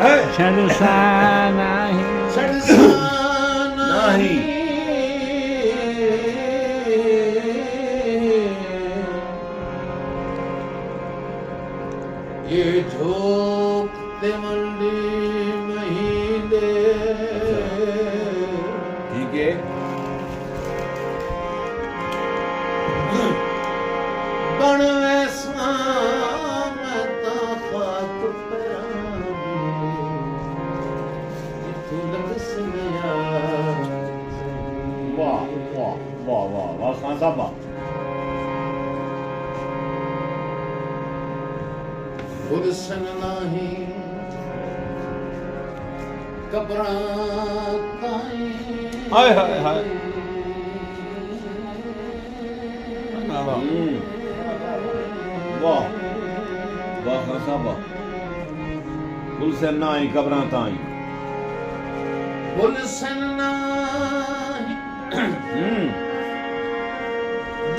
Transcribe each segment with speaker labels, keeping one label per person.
Speaker 1: छड़सा नहीं
Speaker 2: ये झोंकते मंडी महीने
Speaker 3: ठीक है
Speaker 2: बण वैसा मैं ताकत
Speaker 3: वाह वाह वाह वाह वाह खान साहब वाह
Speaker 2: हुसन नहीं घबराताई
Speaker 1: हाय हाय हाय
Speaker 3: वाह वाह खान साहब वाह गुलशन ना आई कबरां ताई
Speaker 2: हुसन नहीं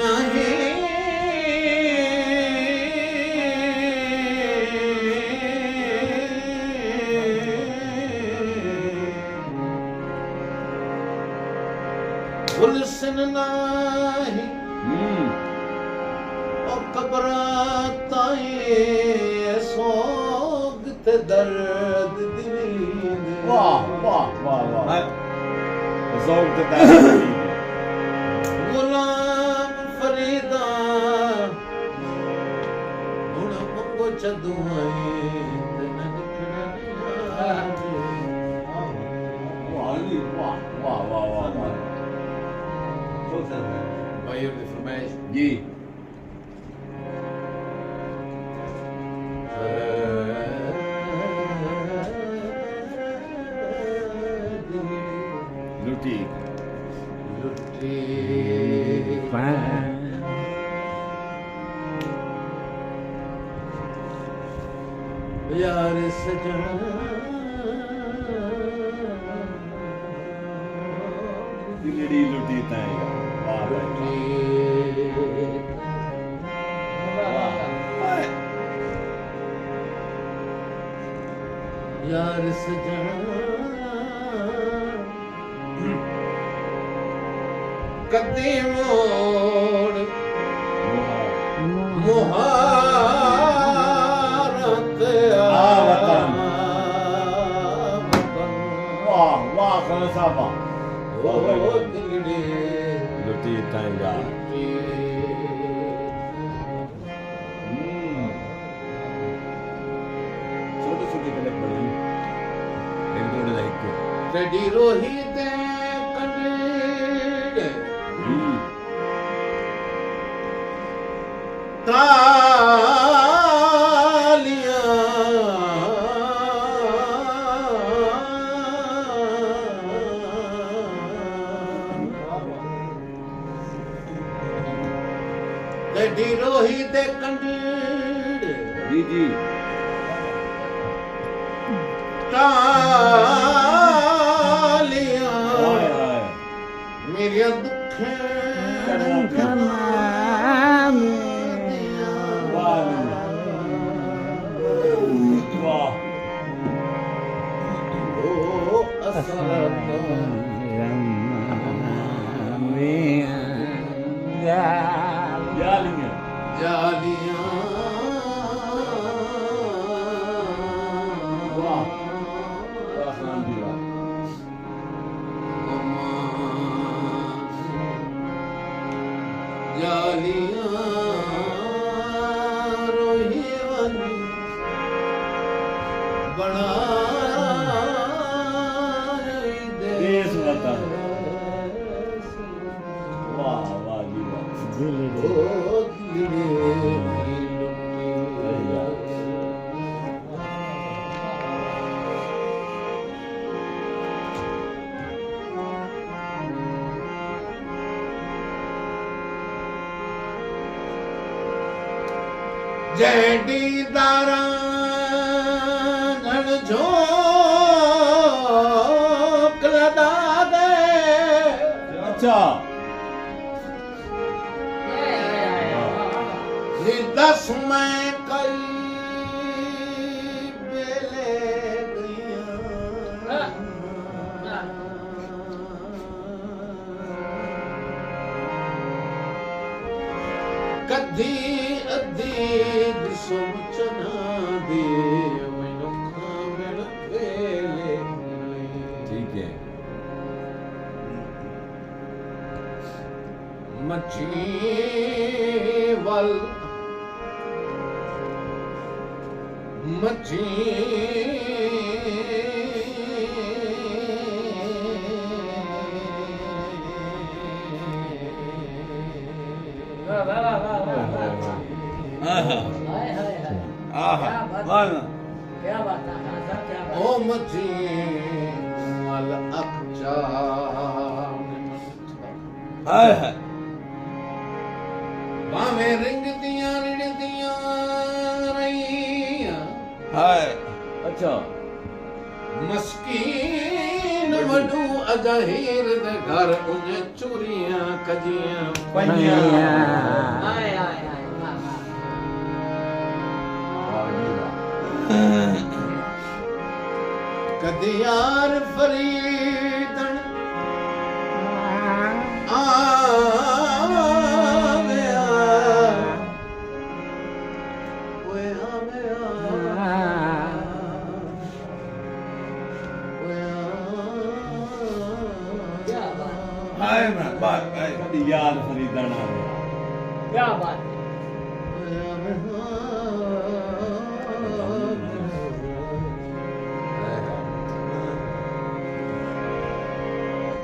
Speaker 2: नहीं हुसन नहीं और घबराताई सोगत दर्द दिल
Speaker 3: वाह वाह वाह वाह ज़ौक़ ते
Speaker 2: गुलाम फरीदा हुण मंगो चदू
Speaker 3: वाह वाह वाह वाह
Speaker 2: भाइयों की फरमाइश
Speaker 3: जी लुटी
Speaker 2: लुटी यार सजना
Speaker 3: दिलड़ी लुटी ताई वाह भाई
Speaker 2: यार सजना कदी मोड़ मुहारत
Speaker 3: वतन वाह वाह खान साहब
Speaker 2: ओ दिलड़ी
Speaker 3: लुटी ताई यार छोटे छोटे कलक बड़े एक जोड़े लाइक को
Speaker 2: तेरी रोही दे कनेड़ तालियां तेरी रोही दे कनेड़
Speaker 3: जी जी
Speaker 2: तालियां
Speaker 3: हाय हाय
Speaker 2: मेरे दुखे
Speaker 3: वाह
Speaker 2: ओ असरत
Speaker 3: जालियां
Speaker 2: जालियां
Speaker 3: वाह वाह खान जी वाह
Speaker 2: जालियां रोही वाली बना
Speaker 3: देश वतन वाह वाह जी वाह
Speaker 2: जैडी दारा घण झोंक लदा दे
Speaker 3: अच्छा
Speaker 2: दस मैं कई बेले गई ਮੱਛੀ
Speaker 4: ਵਾਹ ਵਾਹ ਵਾਹ ਵਾਹ ਵਾਹ
Speaker 1: ਆਹਾ
Speaker 4: ਹਾਏ ਹਾਏ ਹਾਏ
Speaker 1: ਆਹਾ ਵਾਹ
Speaker 4: ਕੀ ਬਾਤ ਹੈ ਹਾਂ ਕੀ ਬਾਤ
Speaker 2: ਓ ਮੱਛੀ ਮਲ ਅਖਚਾ
Speaker 1: ਹਾਏ ਹਾਏ
Speaker 2: ਭਾਵੇਂ ਰਿੰਗਦੀਆਂ ਰਿੜਦੀਆਂ ਰਹੀਆਂ
Speaker 1: ਹਾਏ
Speaker 3: ਅੱਛਾ
Speaker 2: ਮਸਕੀਨ ਵਡੂ ਅਜਹੀਰ ਦੇ ਘਰ ਉਨ ਚੋਰੀਆਂ ਕਜੀਆਂ
Speaker 3: ਪਈਆਂ
Speaker 4: ਹਾਏ ਹਾਏ ਹਾਏ ਵਾਹ ਵਾਹ
Speaker 3: ਵਾਹ ਜੀ ਵਾਹ
Speaker 2: ਕਦੇ ਯਾਰ ਫਰੀਦਣ ਆਵਿਆ ਓਏ ਆਵਿਆ
Speaker 4: ਕੀ ਬਾਤ
Speaker 1: ਹਾਏ ਮੈਂ ਬਾਤ ਹਾਏ
Speaker 3: ਕਦੀ ਯਾਦ ਫਰੀਦਾ ਨਾ
Speaker 4: ਕੀ ਬਾਤ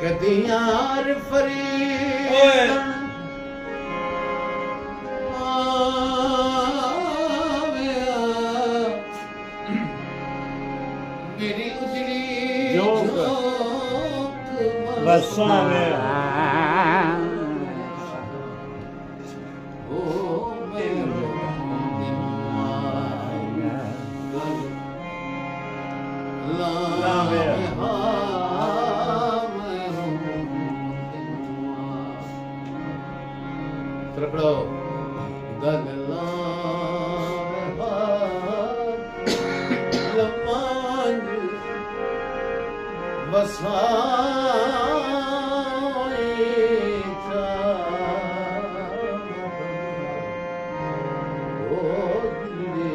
Speaker 2: ਕਦੇ ਯਾਰ
Speaker 1: ਓਏ।
Speaker 2: ਫਰੀਦਣ ਆਵਿਆ ਮੇਰੀ ਉਜੜੀ
Speaker 3: ਜੋਕ।
Speaker 2: ਜੋਕ
Speaker 3: ਬਸ ਸੋਹਣਾ ਵੇ
Speaker 2: ਓ ਮੇਰੇ
Speaker 3: ਲਾਵੇ।
Speaker 2: ਤਰਕੜੋ ਗਗਲਾ ਲਮਾਂਜ ਵਸਾਏ ਚਾ ਓ ਦਿਲੇ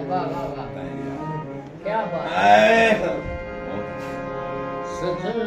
Speaker 4: ਵਾਹ ਵਾਹ ਵਾਹ ਕੀ ਬਾਤ
Speaker 1: ਹਾਏ
Speaker 2: ਸਜਣ